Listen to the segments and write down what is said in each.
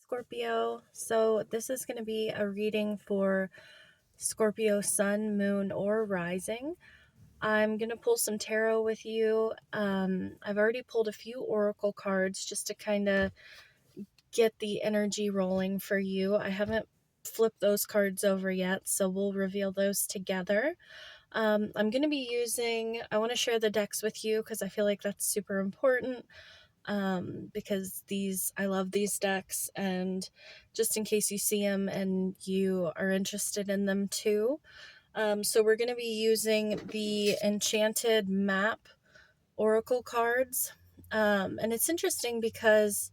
Scorpio. So this is going to be a reading for Scorpio sun, moon, or rising. I'm going to pull some tarot with you. I've already pulled a few oracle cards just to kind of get the energy rolling for you. I haven't flipped those cards over yet, so we'll reveal those together. I'm going to be I want to share the decks with you because I feel like that's super important. Because I love these decks, and just in case you see them and you are interested in them too. So we're going to be using the Enchanted Map Oracle cards. And it's interesting because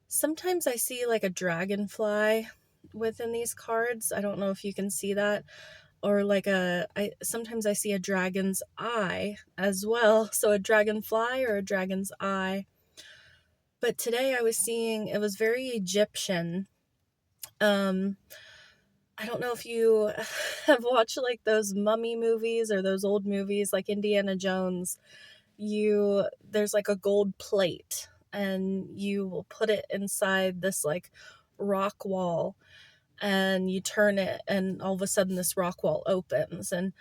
sometimes I see like a dragonfly within these cards. I don't know if you can see that. Or like sometimes I see a dragon's eye as well. So a dragonfly or a dragon's eye. But today I was seeing, it was very Egyptian. I don't know if you have watched like those mummy movies or those old movies like Indiana Jones. There's like a gold plate and you will put it inside this like rock wall, and you turn it and all of a sudden this rock wall opens. And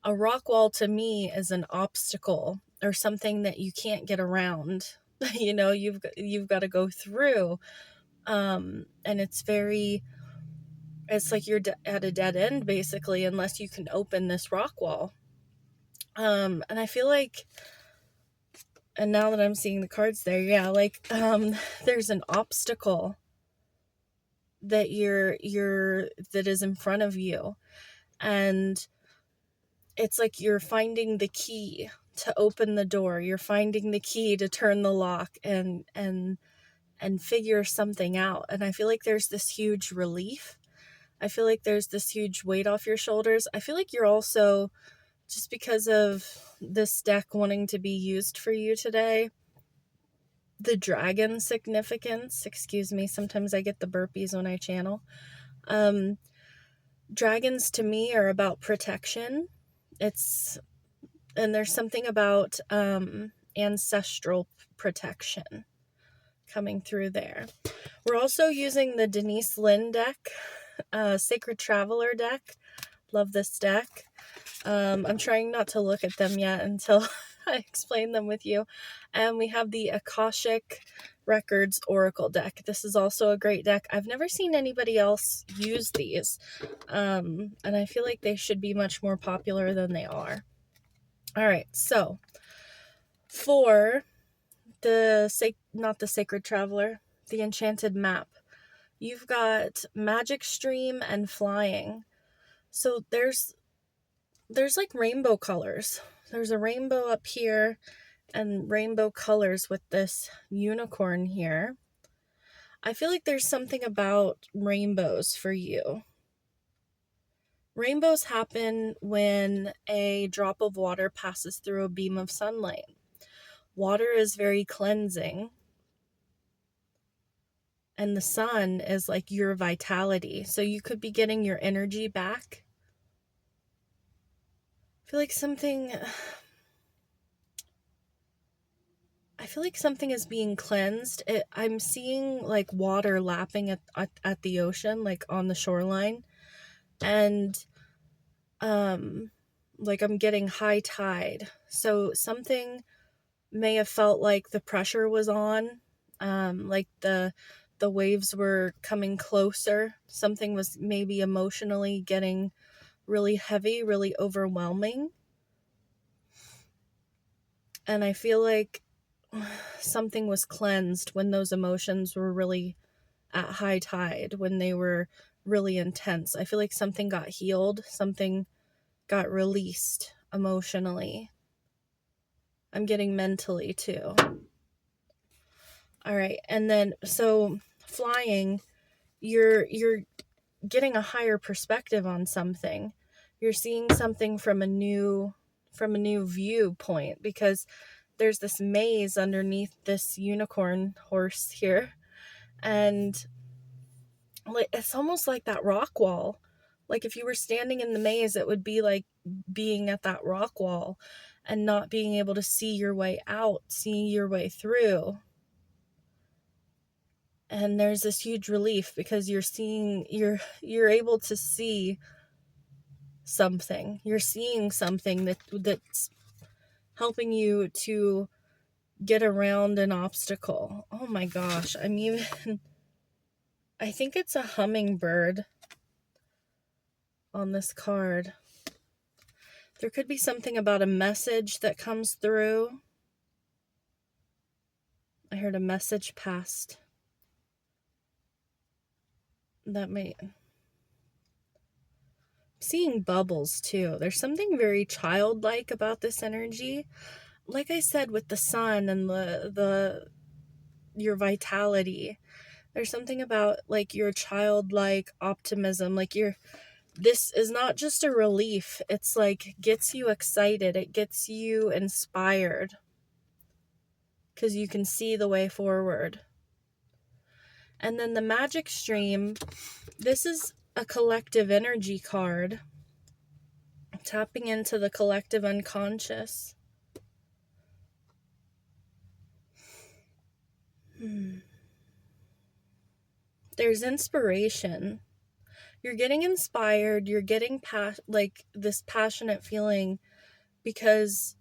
a rock wall to me is an obstacle or something that you can't get around. You've got to go through. And it's like you're at a dead end basically unless you can open this rock wall. And I feel like, and now that I'm seeing the cards there, yeah, like there's an obstacle that that is in front of you, and it's like you're finding the key to open the door. You're finding the key to turn the lock and figure something out. And I feel like there's this huge relief. I feel like there's this huge weight off your shoulders. I feel like you're also, just because of this deck wanting to be used for you today, the dragon significance, excuse me, sometimes I get the burpees when I channel. Dragons to me are about protection. And there's something about ancestral protection coming through there. We're also using the Denise Lynn deck, Sacred Traveler deck. Love this deck. I'm trying not to look at them yet until I explain them with you. And we have the Akashic Records Oracle deck. This is also a great deck. I've never seen anybody else use these. And I feel like they should be much more popular than they are. All right, so for not the Sacred Traveler, the Enchanted Map, you've got Magic Stream and Flying. So there's like rainbow colors. There's a rainbow up here and rainbow colors with this unicorn here. I feel like there's something about rainbows for you. Rainbows happen when a drop of water passes through a beam of sunlight. Water is very cleansing, and the sun is like your vitality. So you could be getting your energy back. I feel like something is being cleansed. I'm seeing like water lapping at the ocean, like on the shoreline. And like I'm getting high tide. So something may have felt like the pressure was on, like the waves were coming closer. Something was maybe emotionally getting really heavy, really overwhelming. And I feel like something was cleansed when those emotions were really at high tide, when they were really intense. I feel like something got healed, something got released emotionally. I'm getting mentally too. All right, and then so flying, you're getting a higher perspective on something. You're seeing something from a new viewpoint, because there's this maze underneath this unicorn horse here, and it's almost like that rock wall. Like if you were standing in the maze, it would be like being at that rock wall and not being able to see your way out, see your way through. And there's this huge relief because you're able to see something. You're seeing something that's helping you to get around an obstacle. Oh my gosh. I think it's a hummingbird on this card. There could be something about a message that comes through. I heard a message passed. That may... Seeing bubbles too. There's something very childlike about this energy. Like I said, with the sun and your vitality, there's something about like your childlike optimism. Like this is not just a relief. It's like gets you excited. It gets you inspired because you can see the way forward. And then the magic stream, this is a collective energy card, tapping into the collective unconscious. There's inspiration. You're getting inspired. You're getting like this passionate feeling because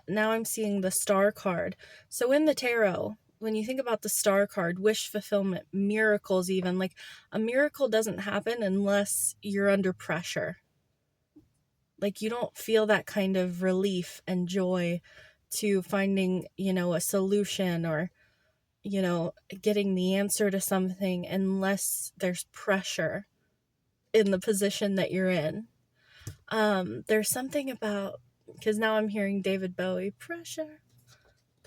now I'm seeing the star card. So in the tarot, when you think about the star card, wish fulfillment, miracles, even like a miracle doesn't happen unless you're under pressure. Like you don't feel that kind of relief and joy to finding, a solution or, getting the answer to something unless there's pressure in the position that you're in. There's something about, because now I'm hearing David Bowie, pressure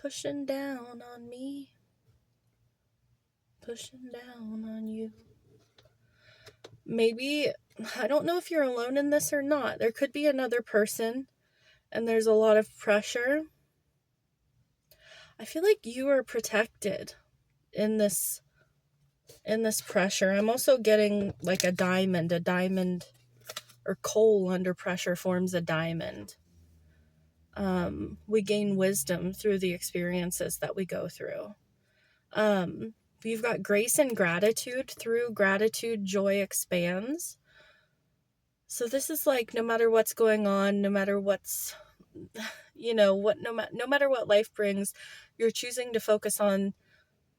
pushing down on me, pushing down on you. Maybe, I don't know if you're alone in this or not. There could be another person and there's a lot of pressure. I feel like you are protected in this pressure. I'm also getting like a diamond or coal under pressure forms a diamond. We gain wisdom through the experiences that we go through. You've got grace and gratitude. Through gratitude, joy expands. So this is like, no matter what's going on, no matter what's, no matter what life brings, you're choosing to focus on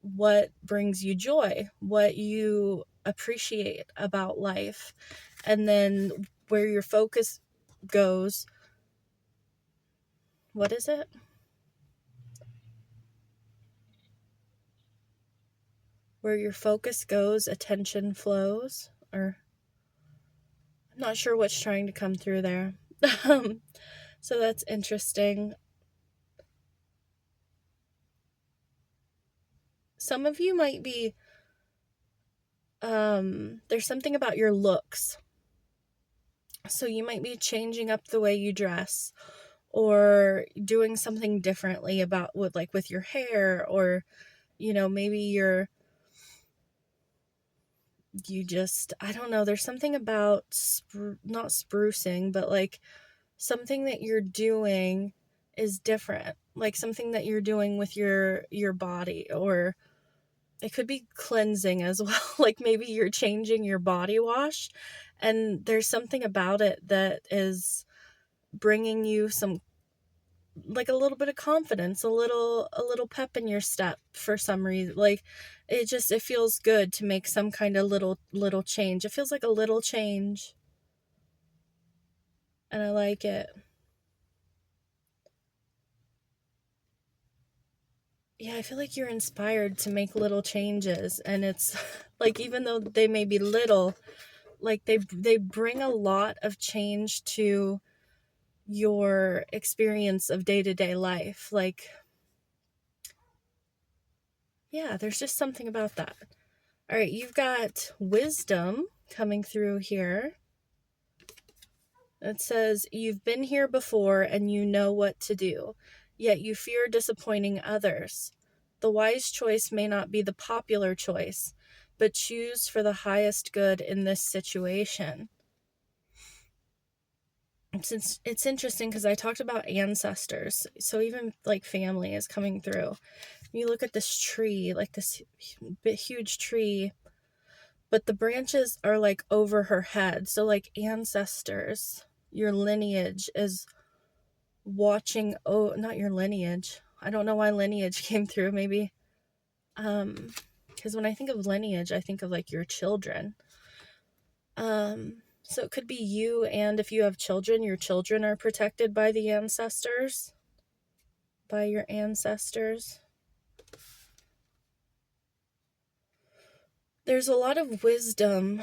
what brings you joy, what you appreciate about life. And then where your focus goes, what is it? Where your focus goes, attention flows, or I'm not sure what's trying to come through there. So that's interesting. Some of you might be, there's something about your looks. So you might be changing up the way you dress or doing something differently with your hair, or, maybe I don't know, there's something about not sprucing, but like something that you're doing is different, like something that you're doing with your body, or it could be cleansing as well. Like maybe you're changing your body wash and there's something about it that is bringing you some, like a little bit of confidence, a little pep in your step for some reason. Like it feels good to make some kind of little change. It feels like a little change and I like it. Yeah, I feel like you're inspired to make little changes, and it's like, even though they may be little, like they bring a lot of change to your experience of day-to-day life. Like, yeah, there's just something about that. All right, you've got wisdom coming through here. It says, you've been here before and you know what to do, yet you fear disappointing others. The wise choice may not be the popular choice, but choose for the highest good in this situation. since it's interesting because I talked about ancestors, so even like family is coming through. You look at this tree, like this huge tree, but the branches are like over her head. So like ancestors, your lineage is watching. Oh, not your lineage. I don't know why lineage came through. Maybe because when I think of lineage, I think of like your children. So it could be you, and if you have children, your children are protected by the ancestors, by your ancestors. There's a lot of wisdom.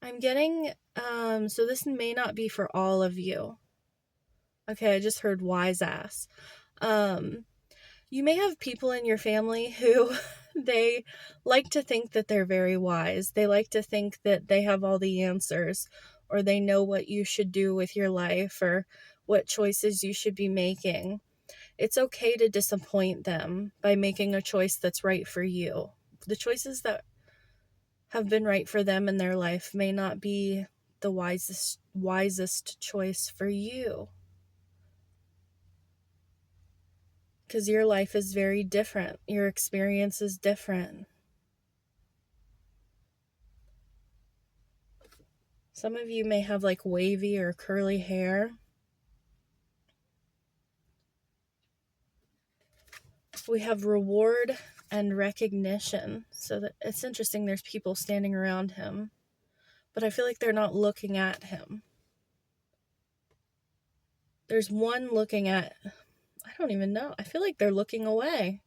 I'm getting, so this may not be for all of you. Okay, I just heard wise ass. You may have people in your family who they like to think that they're very wise. They like to think that they have all the answers, or they know what you should do with your life, or what choices you should be making. It's okay to disappoint them by making a choice that's right for you. The choices that have been right for them in their life may not be the wisest choice for you, because your life is very different. Your experience is different. Some of you may have like wavy or curly hair. We have reward and recognition. So that it's interesting, there's people standing around him, but I feel like they're not looking at him. There's one looking at, I don't even know. I feel like they're looking away.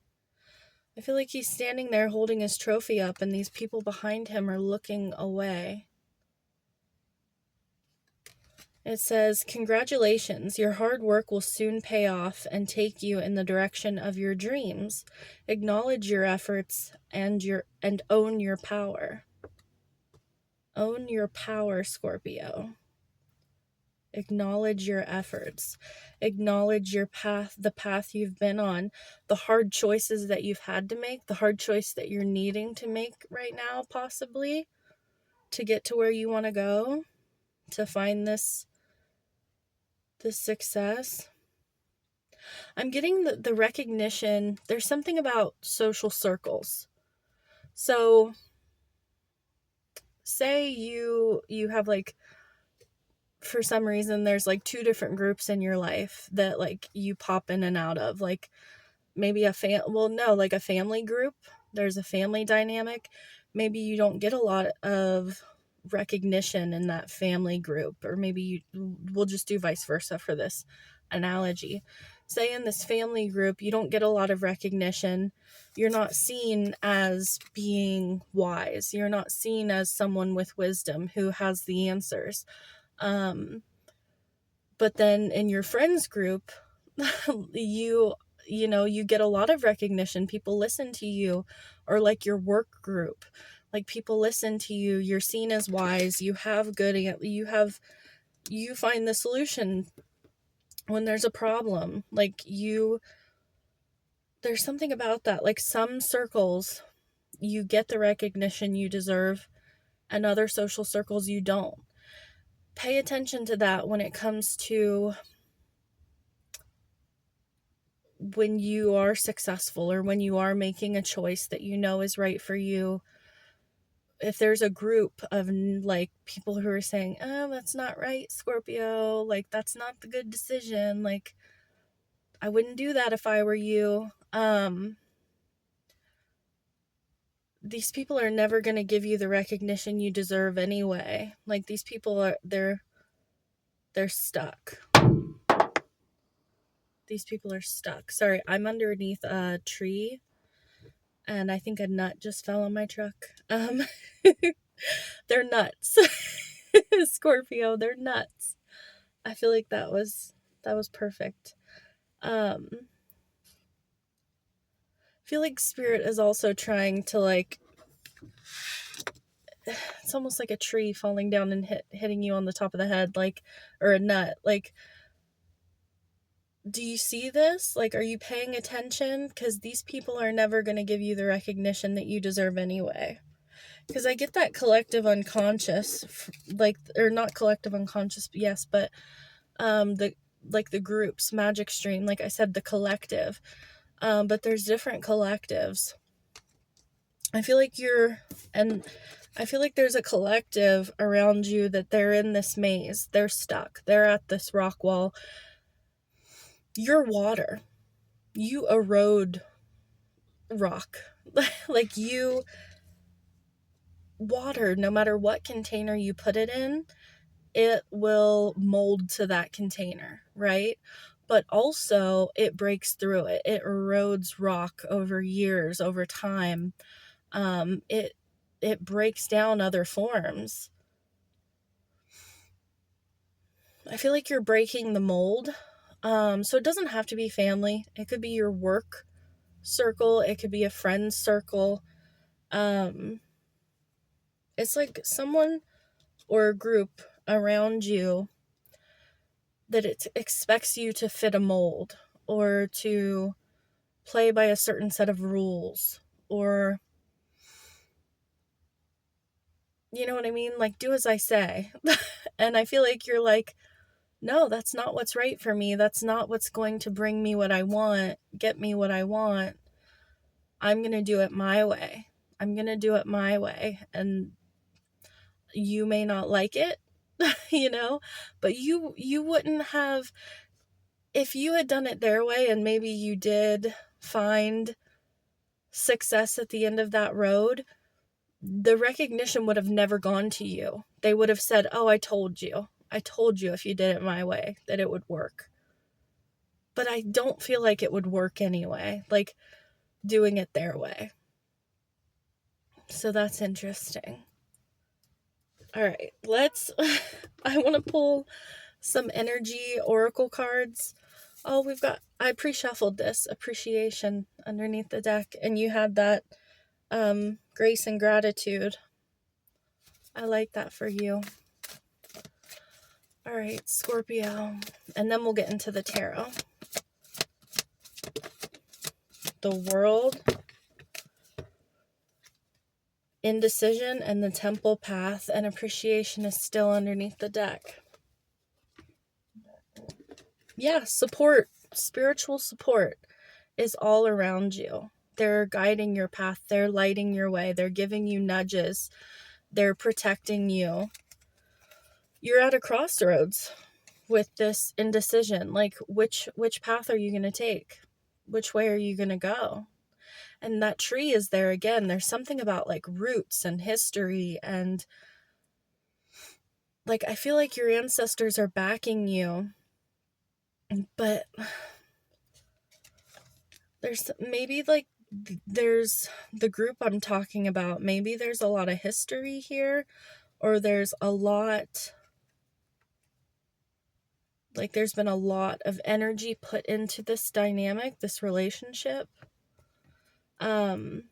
I feel like he's standing there holding his trophy up, and these people behind him are looking away. It says, "Congratulations, your hard work will soon pay off and take you in the direction of your dreams. Acknowledge your efforts and own your power." Own your power, Scorpio. Acknowledge your efforts. Acknowledge your path, the path you've been on, the hard choices that you've had to make, the hard choice that you're needing to make right now, possibly, to get to where you want to go, to find this success. I'm getting the recognition. There's something about social circles. So say you have like, for some reason there's like two different groups in your life that like you pop in and out of, like maybe a family group. There's a family dynamic. Maybe you don't get a lot of recognition in that family group, or maybe we'll just do vice versa for this analogy. Say in this family group, you don't get a lot of recognition. You're not seen as being wise. You're not seen as someone with wisdom who has the answers. But then in your friends group, you get a lot of recognition. People listen to you. Or like your work group, like people listen to you. You're seen as wise. You find the solution when there's a problem. Like there's something about that. Like some circles, you get the recognition you deserve, and other social circles you don't. Pay attention to that when it comes to when you are successful, or when you are making a choice that you know is right for you. If there's a group of like people who are saying, "Oh, that's not right, Scorpio, like that's not the good decision, like I wouldn't do that if I were you," these people are never going to give you the recognition you deserve anyway. Like these people are, they're stuck. These people are stuck. Sorry, I'm underneath a tree, and I think a nut just fell on my truck. They're nuts. Scorpio, they're nuts. I feel like that was perfect. I feel like spirit is also trying to like, it's almost like a tree falling down and hitting you on the top of the head, like, or a nut. Like, do you see this? Like, are you paying attention? Because these people are never going to give you the recognition that you deserve anyway. Because I get that collective unconscious, like, or not collective unconscious, yes, but the like the groups, magic stream, like I said, the collective. But there's different collectives. I feel like I feel like there's a collective around you that they're in this maze. They're stuck. They're at this rock wall. You're water. You erode rock. Like water, no matter what container you put it in, it will mold to that container, right? But also it breaks through it. It erodes rock over years, over time. It breaks down other forms. I feel like you're breaking the mold. So it doesn't have to be family. It could be your work circle. It could be a friend's circle. It's like someone or a group around you that it expects you to fit a mold or to play by a certain set of rules, or you know what I mean? Like, do as I say. And I feel like you're like, no, that's not what's right for me. That's not what's going to bring me what I want, get me what I want. I'm going to do it my way. I'm going to do it my way. And you may not like it, you know, but you wouldn't have, if you had done it their way and maybe you did find success at the end of that road, the recognition would have never gone to you. They would have said, oh, I told you. I told you if you did it my way that it would work. But I don't feel like it would work anyway, like doing it their way. So that's interesting. All right, I want to pull some energy oracle cards. Oh, I pre-shuffled this appreciation underneath the deck, and you had that grace and gratitude. I like that for you. All right, Scorpio. And then we'll get into the tarot. The World, Indecision, and the Temple Path, and appreciation is still underneath the deck. Yeah, support, spiritual support is all around you. They're guiding your path. They're lighting your way. They're giving you nudges. They're protecting you. You're at a crossroads with this indecision. Like, which path are you going to take? Which way are you going to go? And that tree is there again. There's something about like roots and history, and like I feel like your ancestors are backing you, but there's the group I'm talking about. Maybe there's a lot of history here, or there's been a lot of energy put into this dynamic, this relationship. And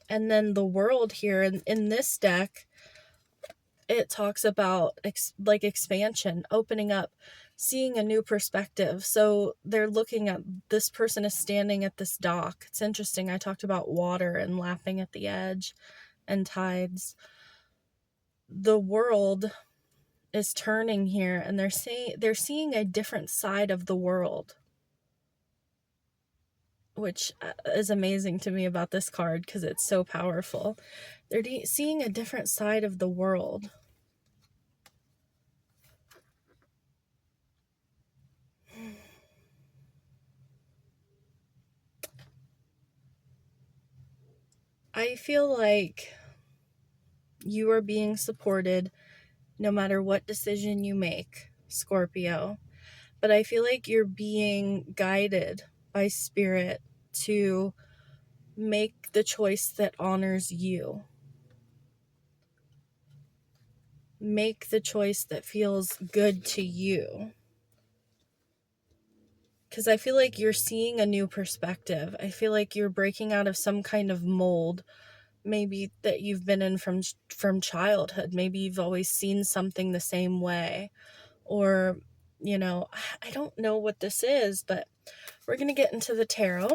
then the World here in this deck, it talks about expansion, opening up, seeing a new perspective. So they're looking at, this person is standing at this dock. It's interesting. I talked about water and lapping at the edge and tides. The world is turning here, and they're seeing a different side of the world, which is amazing to me about this card because it's so powerful. They're seeing a different side of the world. I feel like you are being supported no matter what decision you make, Scorpio. But I feel like you're being guided by spirit to make the choice that honors you. Make the choice that feels good to you. Because I feel like you're seeing a new perspective. I feel like you're breaking out of some kind of mold, maybe that you've been in from childhood. Maybe you've always seen something the same way. Or, I don't know what this is, but we're going to get into the tarot.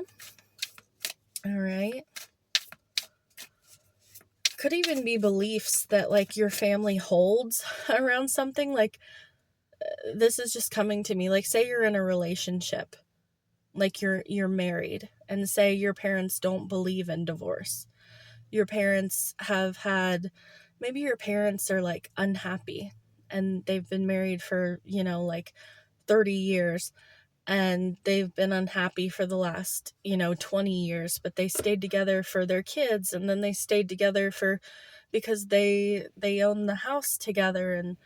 All right. could even be beliefs that like your family holds around something. Like, this is just coming to me. Like, say you're in a relationship, like you're married, and say your parents don't believe in divorce. Your parents have had, maybe your parents are like unhappy and they've been married for, like 30 years, and they've been unhappy for the last, 20 years, but they stayed together for their kids, and then they stayed together because they own the house together. And,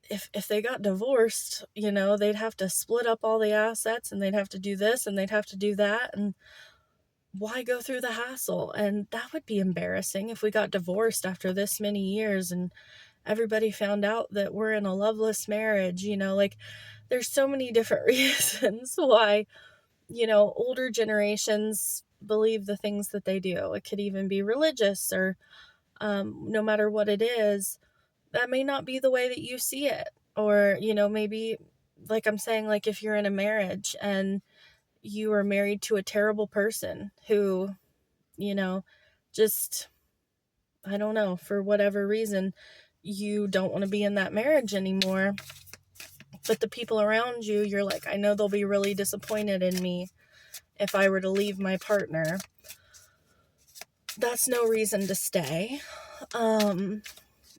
if they got divorced, they'd have to split up all the assets, and they'd have to do this and they'd have to do that. And why go through the hassle? And that would be embarrassing if we got divorced after this many years and everybody found out that we're in a loveless marriage. Like, there's so many different reasons why, older generations believe the things that they do. It could even be religious, or no matter what it is, that may not be the way that you see it. Or, maybe, like I'm saying, like if you're in a marriage and you are married to a terrible person who, just, I don't know, for whatever reason, you don't want to be in that marriage anymore. But the people around you, you're like, I know they'll be really disappointed in me if I were to leave my partner. That's no reason to stay.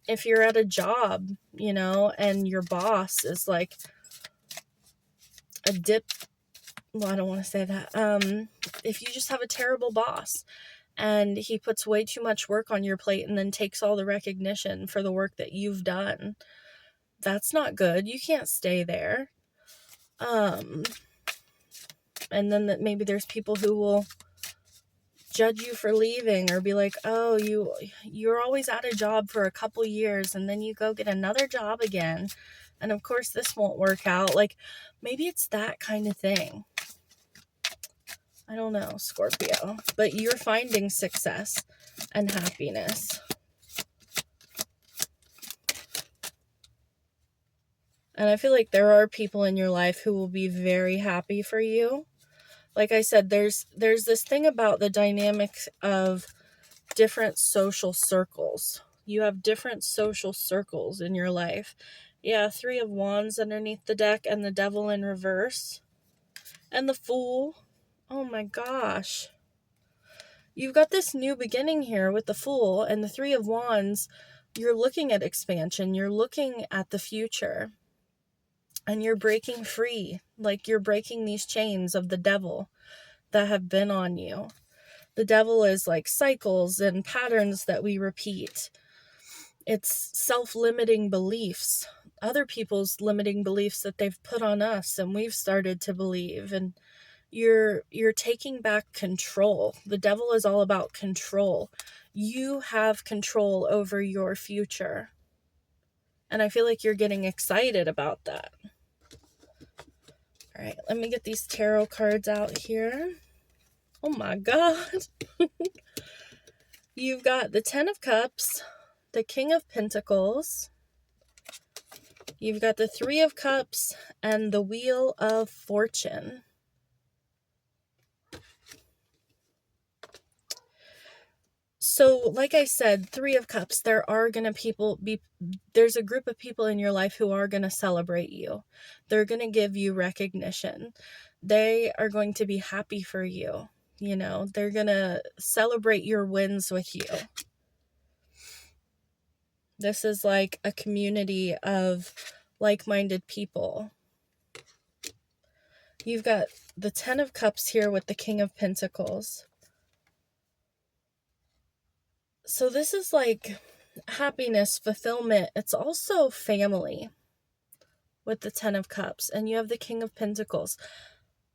If you're at a job, and your boss is like well, I don't want to say that. If you just have a terrible boss and he puts way too much work on your plate and then takes all the recognition for the work that you've done, that's not good. You can't stay there. And then maybe there's people who will judge you for leaving, or be like, oh, you're always at a job for a couple years and then you go get another job again, and of course this won't work out. Like, maybe it's that kind of thing. I don't know, Scorpio, but you're finding success and happiness. And I feel like there are people in your life who will be very happy for you. Like I said, there's this thing about the dynamics of different social circles. You have different social circles in your life. Yeah, 3 of Wands underneath the deck, and the Devil in reverse. And the Fool. Oh my gosh. You've got this new beginning here with the Fool and the 3 of Wands. You're looking at expansion. You're looking at the future. And you're breaking free. Like, you're breaking these chains of the devil that have been on you. The devil is like cycles and patterns that we repeat. It's self-limiting beliefs. Other people's limiting beliefs that they've put on us and we've started to believe. And you're taking back control. The devil is all about control. You have control over your future. And I feel like you're getting excited about that. All right, let me get these tarot cards out here. Oh my God. You've got the 10 of Cups, the King of Pentacles. You've got the 3 of Cups and the Wheel of Fortune. So, like I said, 3 of Cups, there's a group of people in your life who are going to celebrate you. They're going to give you recognition. They are going to be happy for you. They're going to celebrate your wins with you. This is like a community of like-minded people. You've got the 10 of Cups here with the King of Pentacles. So this is like happiness, fulfillment. It's also family with the 10 of Cups. And you have the King of Pentacles.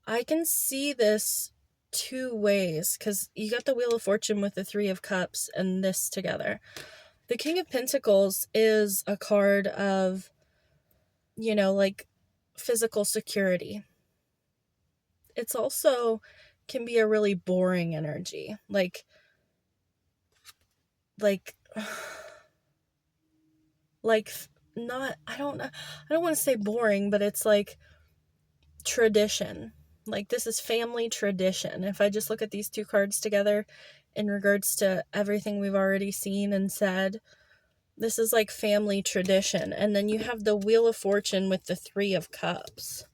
I can see this 2 ways, because you got the Wheel of Fortune with the 3 of Cups and this together. The King of Pentacles is a card of, like physical security. It's also can be a really boring energy. Like not, I don't want to say boring, but it's like tradition. Like, this is family tradition. If I just look at these two cards together in regards to everything we've already seen and said, this is like family tradition. And then you have the Wheel of Fortune with the Three of Cups,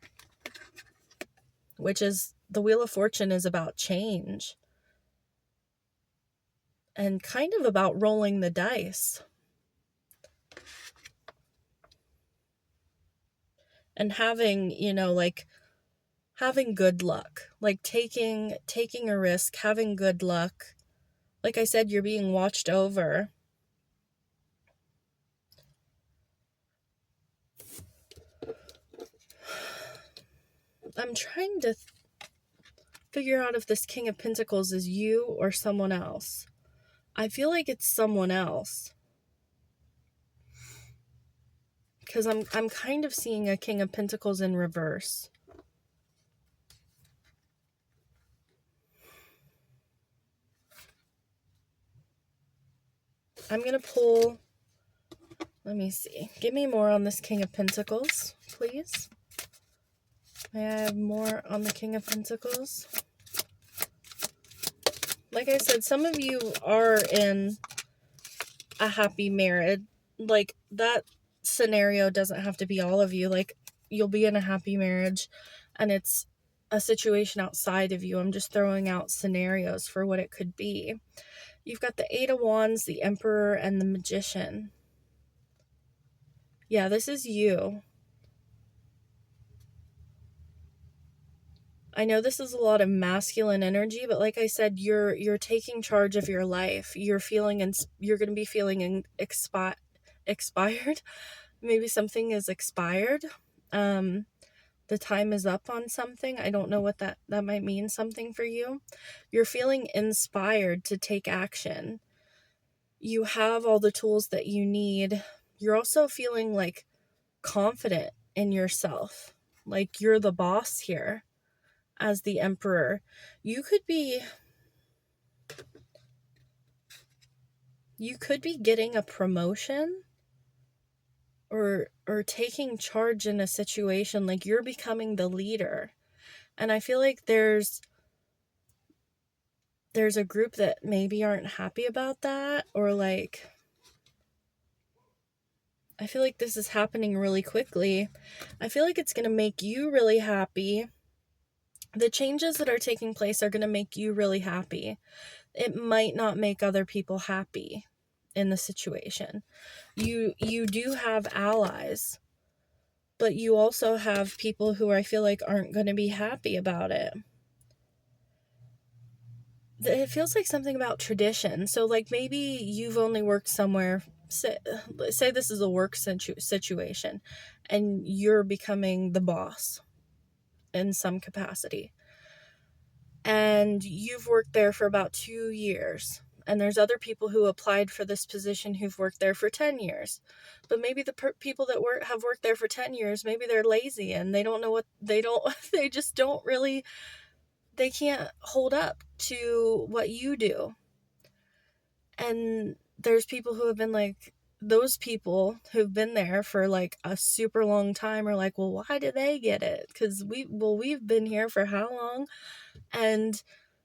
which is, the Wheel of Fortune is about change and kind of about rolling the dice and having, like having good luck, like taking a risk, having good luck. Like I said, you're being watched over. I'm trying to figure out if this King of Pentacles is you or someone else. I feel like it's someone else, because I'm kind of seeing a King of Pentacles in reverse. I'm going to pull, let me see. Give me more on this King of Pentacles, please. May I have more on the King of Pentacles? Like I said, some of you are in a happy marriage. Like, that scenario doesn't have to be all of you. Like, you'll be in a happy marriage and it's a situation outside of you. I'm just throwing out scenarios for what it could be. You've got the Eight of Wands, the Emperor, and the Magician. Yeah, this is you. I know this is a lot of masculine energy, but like I said, you're taking charge of your life. You're feeling, and you're going to be feeling expired. Maybe something is expired. The time is up on something. I don't know what that might mean, something for you. You're feeling inspired to take action. You have all the tools that you need. You're also feeling like confident in yourself. Like, you're the boss here as the Emperor. You could be getting a promotion or taking charge in a situation. Like, you're becoming the leader. And I feel like there's a group that maybe aren't happy about that, or like, I feel like this is happening really quickly. I feel like it's going to make you really happy. The changes that are taking place are going to make you really happy. It might not make other people happy in the situation. You do have allies, but you also have people who I feel like aren't going to be happy about it. It feels like something about tradition. So, like, maybe you've only worked somewhere, say this is a work situation, and you're becoming the boss in some capacity. And you've worked there for about 2 years. And there's other people who applied for this position who've worked there for 10 years. But maybe the people that have worked there for 10 years, maybe they're lazy and they don't know what, they just don't really, they can't hold up to what you do. And there's people who have been like, those people who've been there for like a super long time are like, well, why did they get it? Because we've been here for how long? And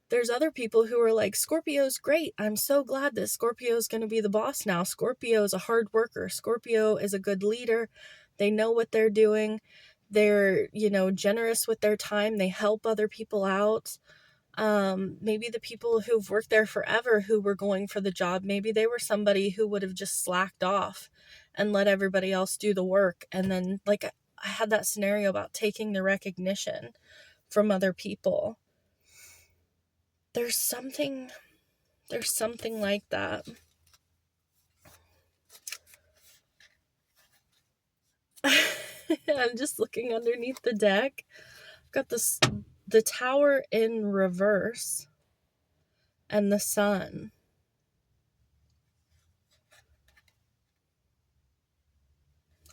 there's other people who are like, Scorpio's great. I'm so glad that Scorpio's going to be the boss now. Scorpio's a hard worker. Scorpio is a good leader. They know what they're doing. They're, generous with their time. They help other people out. Maybe the people who've worked there forever who were going for the job, maybe they were somebody who would have just slacked off and let everybody else do the work. And then, like, I had that scenario about taking the recognition from other people. There's something like that. I'm just looking underneath the deck. I've got the Tower in reverse and the Sun.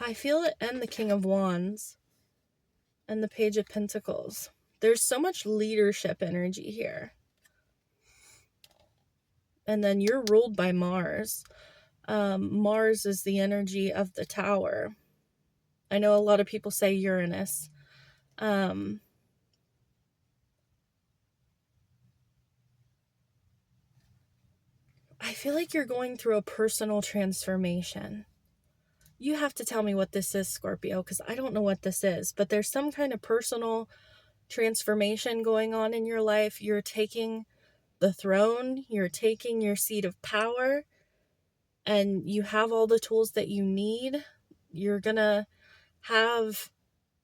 I feel it, and the King of Wands and the Page of Pentacles. There's so much leadership energy here. And then you're ruled by Mars. Mars is the energy of the Tower. I know a lot of people say Uranus. feel like you're going through a personal transformation. You have to tell me what this is, Scorpio, because I don't know what this is, but there's some kind of personal transformation going on in your life. You're taking the throne, you're taking your seat of power, and you have all the tools that you need. You're gonna have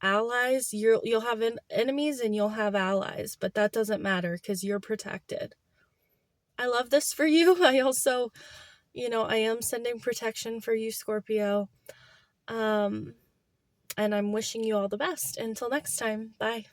allies. You'll have enemies and you'll have allies, but that doesn't matter because you're protected. I love this for you. I also, I am sending protection for you, Scorpio. And I'm wishing you all the best. Until next time, bye.